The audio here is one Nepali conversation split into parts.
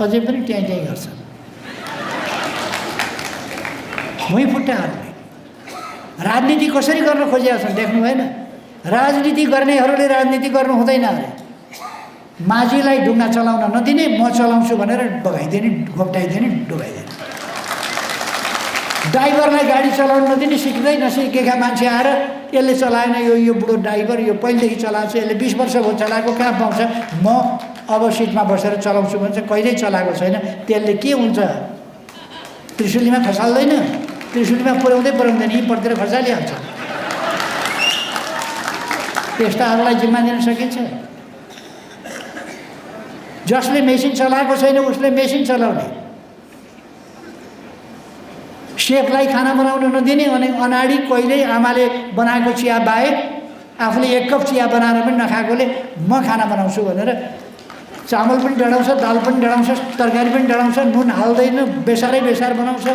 अझै पनि ट्याइ गर्छन् भुइँफुट्टाहरूले। राजनीति कसरी गर्न खोजेका छन् देख्नु भएन? राजनीति गर्नेहरूले राजनीति गर्नु हुँदैन अरे। माझीलाई ढुङ्गा चलाउन नदिने, म चलाउँछु भनेर बगाइदिने, घोप्टाइदिने, डुबाइदिने। ड्राइभरलाई गाडी चलाउन नदिने, सिक्दै नसिकेका मान्छे आएर यसले चलाएन, यो बुढो ड्राइभर, यो पहिलेदेखि चलाएको छ, यसले 20 वर्ष भयो चलाएको, कहाँ पाउँछ? म अब सिटमा बसेर चलाउँछु भन्छ, कहिल्यै चलाएको छैन। त्यसले के हुन्छ? त्रिशुलीमा खसाल्दैन, त्रिशुलीमा पुर्याउँदैन, यी पढ्दै खसालिहाल्छ। त्यस्ताहरूलाई जिम्मा दिन सकिन्छ? जसले मेसिन चलाएको छैन उसले मेसिन चलाउने। सेफलाई खाना बनाउन नदिने अनि अनाडी कहिल्यै आमाले बनाएको चिया बाहेक आफूले 1 कप चिया बनाएर पनि नखाएकोले म खाना बनाउँछु भनेर चामल पनि डढाउँछ, दाल पनि डढाउँछ, तरकारी पनि डढाउँछ, नुन हाल्दैन, बेसार बनाउँछ,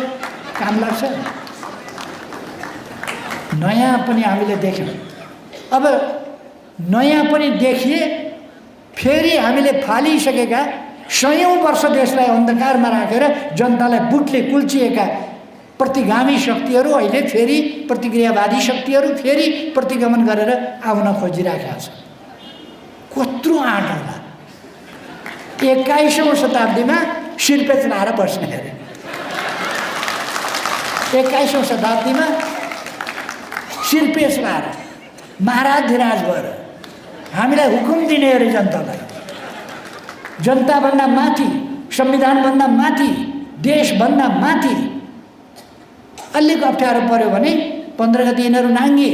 काम लाग्छ। नयाँ पनि हामीले देख्यौँ। अब नयाँ पनि देखिए फेरि हामीले फालिसकेका 100औं वर्ष देशलाई अन्धकारमा राखेर जनतालाई बुटले कुल्चिएका प्रतिगामी शक्तिहरू अहिले फेरि प्रतिक्रियावादी शक्तिहरू फेरि प्रतिगमन गरेर आउन खोजिरहेका छन्। कत्रो आँट होला! 21औं शताब्दीमा शिरपेच लाएर बस्ने अरे। 21औं शताब्दीमा शिरपेच लाएर महाराजधिराज भएर हामीलाई हुकुम दिने अरे जनतालाई। जनताभन्दा माथि, संविधानभन्दा माथि, देशभन्दा माथि। अलिक अप्ठ्यारो पर्यो भने 15 गते यिनीहरू नाङ्गे,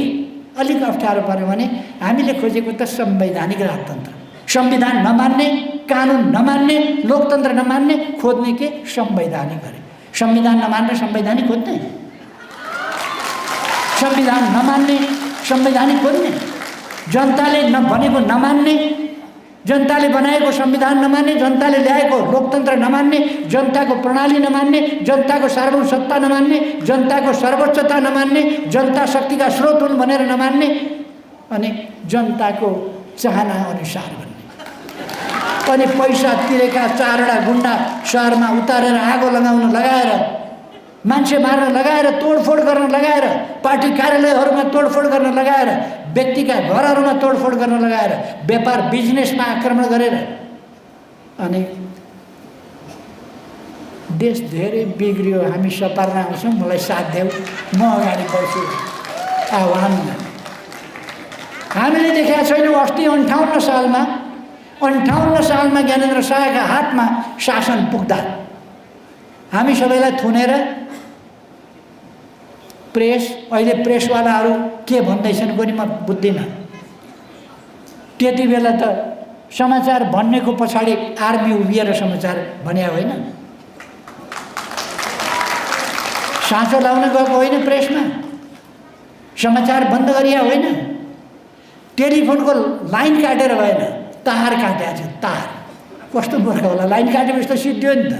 अलिक अप्ठ्यारो पर्यो भने हामीले खोजेको त संवैधानिक राजतन्त्र। संविधान नमान्ने, कानुन नमान्ने, लोकतन्त्र नमान्ने, खोज्ने के? संवैधानिक अरे। संविधान नमान्ने संवैधानिक खोज्ने, संविधान नमान्ने संवैधानिक खोज्ने, जनताले भनेको नमान्ने, जनताले बनाएको संविधान नमान्ने, जनताले ल्याएको लोकतन्त्र नमान्ने, जनताको प्रणाली नमान्ने, जनताको सार्वभौम सत्ता नमान्ने, जनताको सर्वोच्चता नमान्ने, जनता शक्तिका स्रोत हुन् भनेर नमान्ने अनि जनताको चाहना अनुसार भन्ने। अनि पैसा तिरेका 4वटा गुण्डा सहरमा उतारेर आगो लगाउन लगाएर, मान्छे मार्न लगाएर, तोडफोड गर्न लगाएर, पार्टी कार्यालयहरूमा तोडफोड गर्न लगाएर, व्यक्तिका घरहरूमा तोडफोड गर्न लगाएर, व्यापार बिजनेसमा आक्रमण गरेर अनि देश धेरै बिग्रियो। हामी सपार्न आउँछौँ, मलाई साथ देऊ, म अगाडि बढ्छु आह्वान। हामीले देखेका छैनौँ अस्ति 58 सालमा ज्ञानेन्द्र शाहका हातमा शासन पुग्दा हामी सबैलाई थुनेर प्रेस, अहिले प्रेसवालाहरू के भन्दैछन् पनि म बुझ्दिनँ। त्यति बेला त समाचार भन्नेको पछाडि आर्मी उभिएर समाचार भन्या होइन, साँचो लाउन गएको होइन, प्रेसमा समाचार बन्द गरिया होइन, टेलिफोनको लाइन काटेर भएन, तार काटेको छ। तार कस्तो मूर्ख होला! लाइन काटेपछि त सिद्धियो नि त,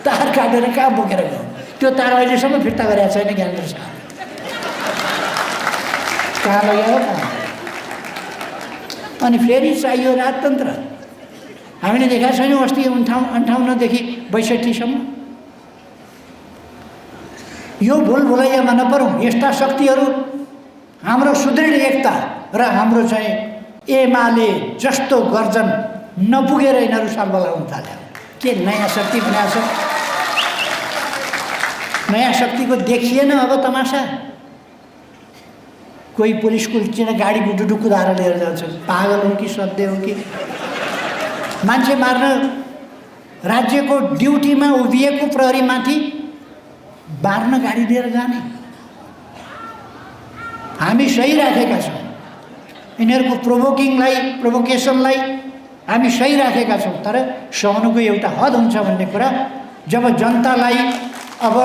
तार काटेर कहाँ बोकेर गयो? त्यो तार अहिलेसम्म फिर्ता गरेको छैन ज्ञानेन्द्र शाह। कहाँ लग्यो? अनि फेरि चाहियो राजतन्त्र। हामीले देखाएको छैनौँ अस्ति 58 देखि 62 सम्म। यो भुलभुलैयामा नपरौँ। यस्ता शक्तिहरू हाम्रो सुदृढ एकता र हाम्रो चाहिँ एमाले जस्तो गर्जन नपुगेर यिनीहरू सर्वलाउन थाल्यो। के नयाँ शक्ति बनाएको छ? नयाँ शक्तिको देखिएन अब तमासा। कोही पुलिस कुल्चिन गाडी गुडुडु कुदाएर लिएर जान्छ। पागल हो कि सधैँ हो कि? मान्छे मार्न राज्यको ड्युटीमा उभिएको प्रहरीमाथि बार्न गाडी लिएर जाने। हामी सही राखेका छौँ, यिनीहरूको प्रोभोकेसनलाई हामी सही राखेका छौँ। तर सहनुको एउटा हद हुन्छ भन्ने कुरा जब जनतालाई अब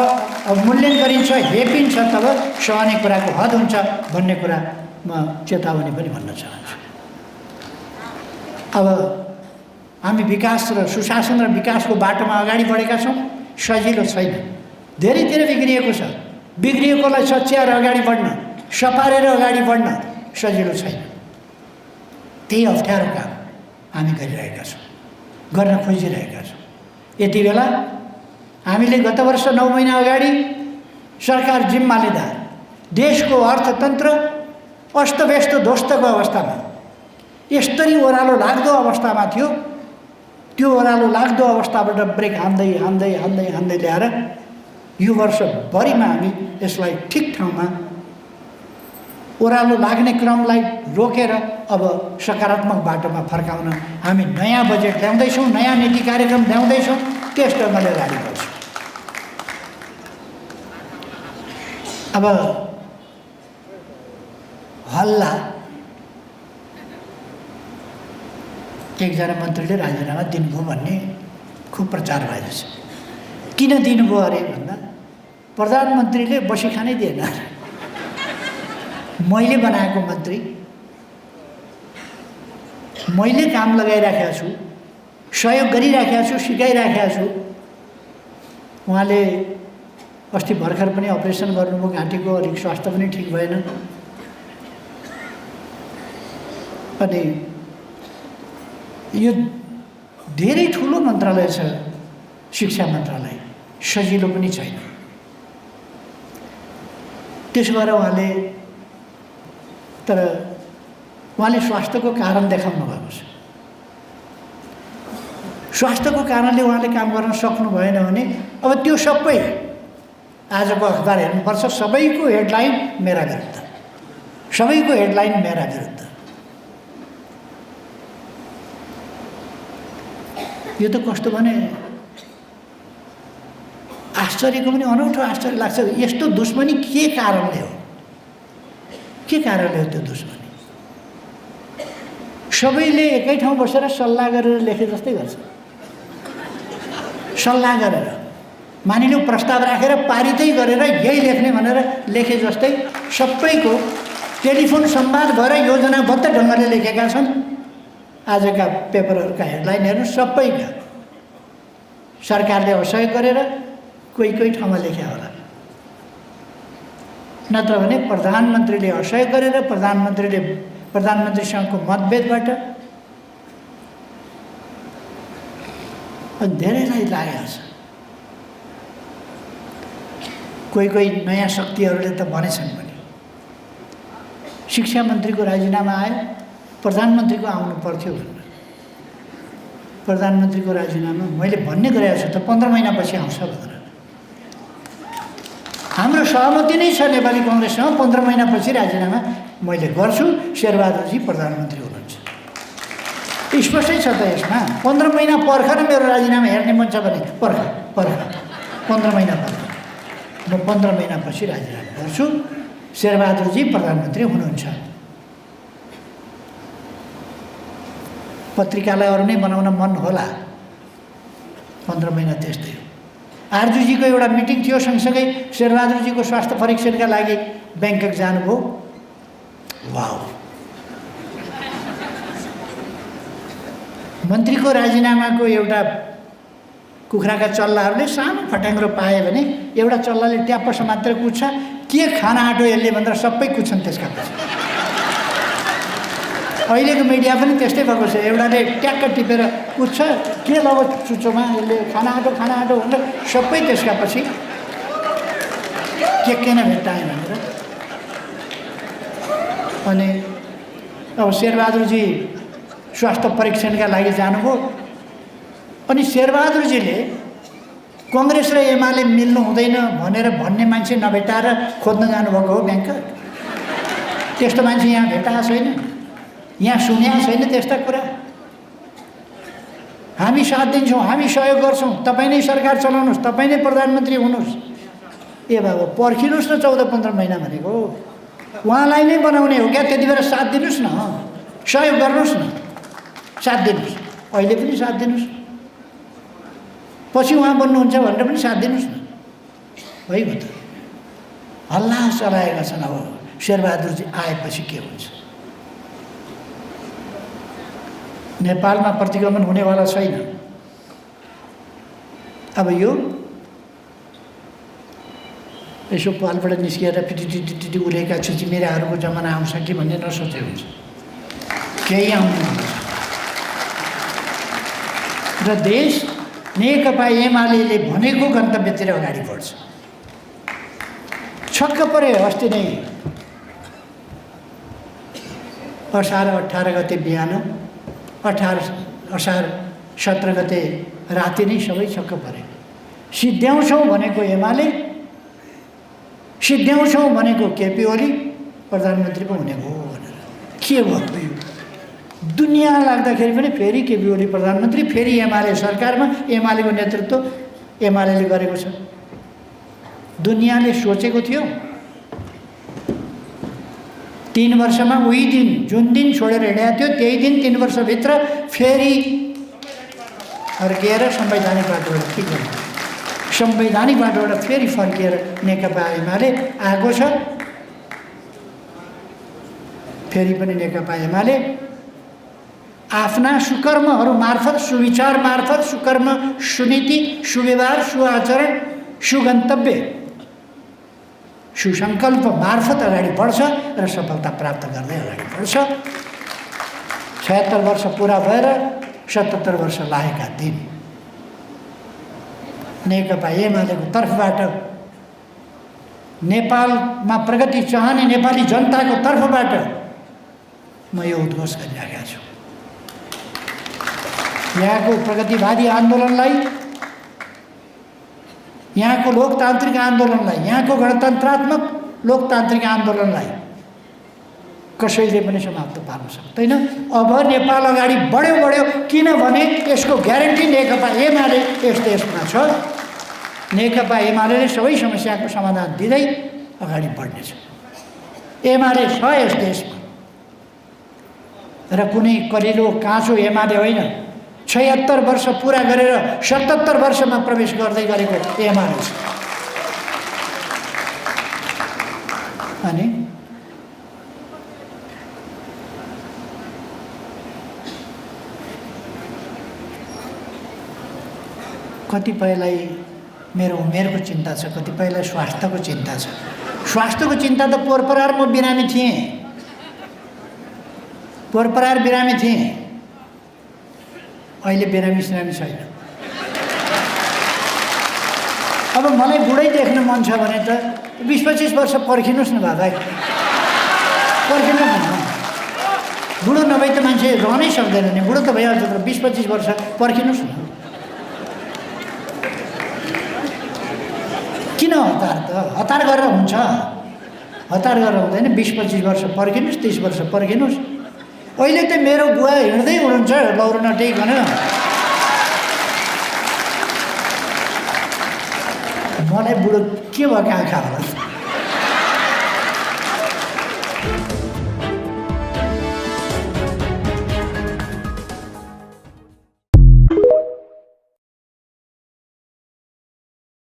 मूल्याङ्कन गरिन्छ, हेपिन्छ, तब सहने कुराको हद हुन्छ भन्ने कुरा म चेतावनी पनि भन्न चाहन्छु। अब हामी विकास र सुशासन र विकासको बाटोमा अगाडि बढेका छौँ। सजिलो छैन, धेरैतिर बिग्रिएको छ। बिग्रिएकोलाई सच्याएर अगाडि बढ्न, सपारेर अगाडि बढ्न सजिलो छैन। त्यही अप्ठ्यारो काम हामी गरिरहेका छौँ, गर्न खोजिरहेका छौँ। यति बेला हामीले गत वर्ष 9 महिना अगाडि सरकार जिम्मा लिँदा देशको अर्थतन्त्र अस्तव्यस्त ध्वस्तको अवस्थामा यस्तरी ओह्रालो लाग्दो अवस्थामा थियो। त्यो ओह्रालो लाग्दो अवस्थाबाट ब्रेक हान्दै हान्दै हान्दै हान्दै ल्याएर यो वर्षभरिमा हामी यसलाई ठिक ठाउँमा ओह्रालो लाग्ने क्रमलाई रोकेर अब सकारात्मक बाटोमा फर्काउन हामी नयाँ बजेट ल्याउँदैछौँ, नयाँ नीति कार्यक्रम ल्याउँदैछौँ। त्यस ढङ्गले अगाडि बढ्छौँ। अब हल्ला एकजना मन्त्रीले राजीनामा दिनुभयो भन्ने खुब प्रचार भइरहेछ। किन दिनुभयो अरे भन्दा प्रधानमन्त्रीले बसी खानै दिएन। मैले बनाएको मन्त्री, मैले काम लगाइराखेको छु, सहयोग गरिराखेको छु, सिकाइराखेको छु। उहाँले अस्ति भर्खर पनि अपरेसन गर्नुभयो घाँटीको, अलिक स्वास्थ्य पनि ठिक भएन। अनि यो धेरै ठुलो मन्त्रालय छ शिक्षा मन्त्रालय, सजिलो पनि छैन। त्यसो भएर उहाँले स्वास्थ्यको कारण देखाउनु भएको छ। स्वास्थ्यको कारणले उहाँले काम गर्न सक्नु भएन भने अब त्यो सबै आजको अखबार हेर्नुपर्छ, सबैको हेडलाइन मेरा विरुद्ध, सबैको हेडलाइन मेरा विरुद्ध। यो त कस्तो भने आश्चर्यको पनि अनौठो आश्चर्य लाग्छ। यस्तो दुश्मनी के कारणले हो? के कारणले हो त्यो दुश्मनी? सबैले एकै ठाउँ बसेर सल्लाह गरेर लेखे जस्तै गर्छ। सल्लाह गरेर मानिलिउँ प्रस्ताव राखेर पारितै गरेर यही लेख्ने भनेर लेखे जस्तै सबैको टेलिफोन संवाद भएर योजनाबद्ध ढङ्गले लेखेका छन्। आजका पेपरहरूका हेडलाइन हेर्नु, सबैका सरकारले असहयोग गरेर कोही कोही ठाउँमा लेख्या होला। नत्र भने प्रधानमन्त्रीले असहयोग गरेर प्रधानमन्त्रीसँगको मतभेदबाट धेरैलाई लागेको छ। कोही नयाँ शक्तिहरूले त भनेछन् पनि शिक्षा मन्त्रीको राजीनामा आयो, प्रधानमन्त्रीको आउनु पर्थ्यो भनेर। प्रधानमन्त्रीको राजीनामा मैले भन्ने गरेको छु त 15 महिनापछि आउँछ भनेर। हाम्रो सहमति नै छ नेपाली कङ्ग्रेससँग, 15 महिनापछि राजीनामा मैले गर्छु, शेरबहादुरजी प्रधानमन्त्री हुनुहुन्छ। स्पष्टै छ त यसमा। 15 महिना पर्खर मेरो राजीनामा हेर्ने मन छ भने पर्ख 15 महिना पर्ख, म 15 महिनापछि राजीनामा गर्छु, शेरबहादुरजी प्रधानमन्त्री हुनुहुन्छ। पत्रिकालाई नै बनाउन मन होला, 15 महिना त्यस्तै हो। आरजुजीको एउटा मिटिङ थियो, सँगसँगै शेरबहादुरजीको स्वास्थ्य परीक्षणका लागि ब्याङ्कक जानुभयो। वाउ! मन्त्रीको राजीनामाको एउटा कुखुराका चल्लाहरूले सानो फट्याङ्ग्रो पाए भने एउटा चल्लाले ट्याप्प समातेर कुद्छ, के खान आँटो यसले भनेर सबै कुद्छन् त्यसका पछि। अहिलेको मिडिया पनि त्यस्तै भएको छ, एउटाले ट्याक्क टिपेर कुद्छ, के लग्यो चुच्चोमा, यसले खाना आँटो भनेर सबै त्यसका पछि के नै भेट्टाएँ भनेर। अनि अब शेरबहादुरजी स्वास्थ्य परीक्षणका लागि जानुभयो। अनि शेरबहादुरजीले कङ्ग्रेस र एमाले मिल्नु हुँदैन भनेर भन्ने मान्छे नभेटाएर खोज्न जानुभएको हो ब्याङ्क। त्यस्तो मान्छे यहाँ भेटाएको छैन, यहाँ सुनेको छैन त्यस्ता कुरा। हामी साथ दिन्छौँ, हामी सहयोग गर्छौँ, तपाईँ नै सरकार चलाउनुहोस्, तपाईँ नै प्रधानमन्त्री हुनुहोस्। ए बाबा पर्खिनुहोस् न, 14-15 महिना भनेको उहाँलाई नै बनाउने हो क्या? त्यति बेला साथ दिनुहोस् न, सहयोग गर्नुहोस् न, साथ दिनुहोस्। अहिले पनि साथ दिनुहोस्, पछि उहाँ बन्नुहुन्छ भनेर पनि साथ दिनुहोस् न। भइगयो त। हल्ला चलाएका छन्। अब शेरबहादुरजी आएपछि के हुन्छ? नेपालमा प्रतिगमन हुनेवाला छैन। अब यो यसो पालबाट निस्किएर पिटिटिटिटी उलेका छिचिमेराहरूको जमाना आउँछ कि भन्ने नसोचे हुन्छ, केही आउनु र देश नेकपा एमाले भनेको गन्तव्यतिर अगाडि बढ्छ। छक्क परे अस्ति नै असार 18 गते बिहान, 18 असार 17 गते राति नै सबै छक्क परे। सिद्ध्याउँछौँ भनेको एमाले, सिद्ध्याउँछौँ भनेको केपी ओली प्रधानमन्त्री पो हुने भयो भनेर के भयो? दुनियाँ लाग्दाखेरि पनि फेरि केपी ओली प्रधानमन्त्री, फेरि एमाले सरकारमा, एमालेको नेतृत्व एमाले गरेको छ। दुनियाँले सोचेको थियो 3 वर्षमा उही दिन जुन दिन छोडेर हिँडेको थियो त्यही दिन 3 वर्षभित्र फेरि फर्किएर संवैधानिक बाटोबाट के गर्नु, संवैधानिक बाटोबाट फेरि फर्किएर नेकपा एमाले आएको छ। फेरि पनि नेकपा एमाले आफ्ना सुकर्महरू मार्फत, सुविचार मार्फत, सुकर्म, सुनीति, सुव्यवहार, सुआचरण, सुगन्तव्य, सुसङ्कल्प मार्फत अगाडि बढ्छ र सफलता प्राप्त गर्दै अगाडि बढ्छ। 76 वर्ष पुरा भएर 77 वर्ष लागेका दिन नेकपा एमालेको तर्फबाट, नेपालमा प्रगति चाहने नेपाली जनताको तर्फबाट म यो उद्घोष गरिरहेको छु। यहाँको प्रगतिवादी आन्दोलनलाई, यहाँको लोकतान्त्रिक आन्दोलनलाई, यहाँको गणतन्त्रात्मक लोकतान्त्रिक आन्दोलनलाई कसैले पनि समाप्त पार्न सक्दैन। अब नेपाल अगाडि बढ्यो, किनभने यसको ग्यारेन्टी नेकपा एमाले यस देशमा छ। नेकपा एमाले सबै समस्याको समाधान दिँदै अगाडि बढ्नेछ। एमाले छ यस देशमा र कुनै कलिलो काँचो एमाले होइन। 76 वर्ष पुरा गरेर 77 वर्षमा प्रवेश गर्दै गरेको एमाले छ। अनि कतिपयलाई मेरो उमेरको चिन्ता छ, कतिपयलाई स्वास्थ्यको चिन्ता छ। स्वास्थ्यको चिन्ता त पोहोर म बिरामी थिएँ, पोहोर बिरामी थिएँ, अहिले बिरामी छैन। अब मलाई बुढै देख्न मन छ भने त 20-25 वर्ष पर्खिनुहोस् न भाइ, पर्खिनुहोस् न। बुढो नभए त मान्छे रहनै सक्दैन नि, बुढो त भइहाल्छ तर 20-25 वर्ष पर्खिनुहोस् न। किन हतार त? हतार गरेर हुन्छ? हतार गरेर हुँदैन। 20-25 वर्ष पर्खिनुहोस्, 30 वर्ष पर्खिनुहोस्। अहिले त मेरो बुवा हिँड्दै हुनुहुन्छ लौरो नटेकन। मलाई बुढो के भएको आँखा होला?